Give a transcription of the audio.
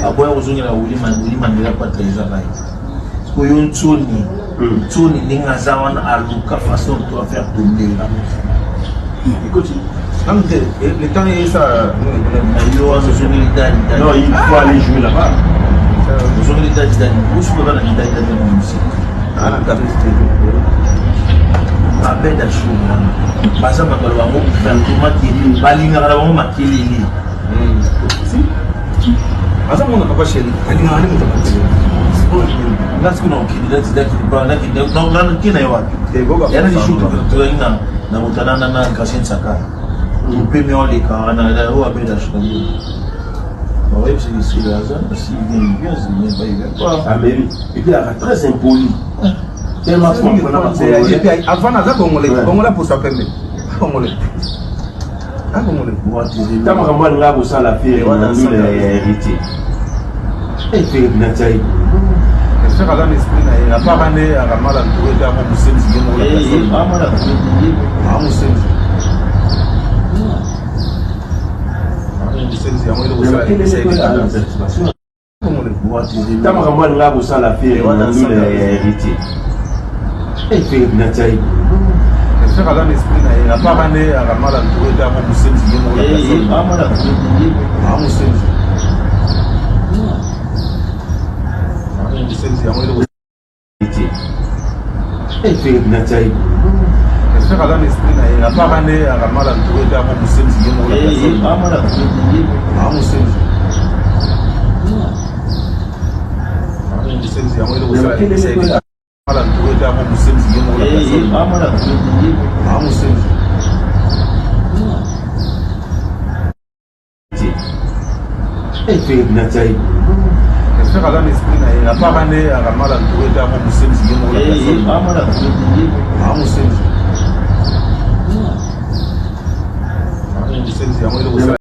aboya kuzongela ulimandela pataiza bai koyo ntoni ningaza wana aluka façon to faire tomber écoute le temps est ça non il faut aller jouer là-bas kuzongela idadi dani usuke bana idadi dani musique ana capacité abeda shuma basa bakalo bango makili balingaka na bango makilili asa mona papa chéri alingaka ne moto makili ngasiko na okili dati kina yawapi yana dishutu tuinga na mutanana na kashin saka upeme oleka wana o abeda shuma ouais c'est le hasard si bien c'est bien pas hiver ah mais et puis elle est très impoli tellement avant naza bongola pour sa pembe bongola kama kama nga kusala fie ndule héritier et na tsayi c'est pas dans l'esprit na pas rane akamala ntowe ta mo musenzi ngemo la personne amala musenzi musenzi amwele kusala kama kama nga kusala fie ndule héritier et na tsayi c'est pas dans l'esprit na pas rane akamala ntowe ta mo musenzi ngemo la personne amala musenzi musenzi amwele héritier et na tsayi c'est pas dans l'esprit na pas rane akamala ntowe ta mo musenzi ngemo la personne amala musenzi musenzi amwele kusala amala ntowe ta mo musenzi ngemo la personne amala musenzi et na tsayi c'est pas dans l'esprit na pas rane akamala ntowe ta mo musenzi ngemo la personne amala musenzi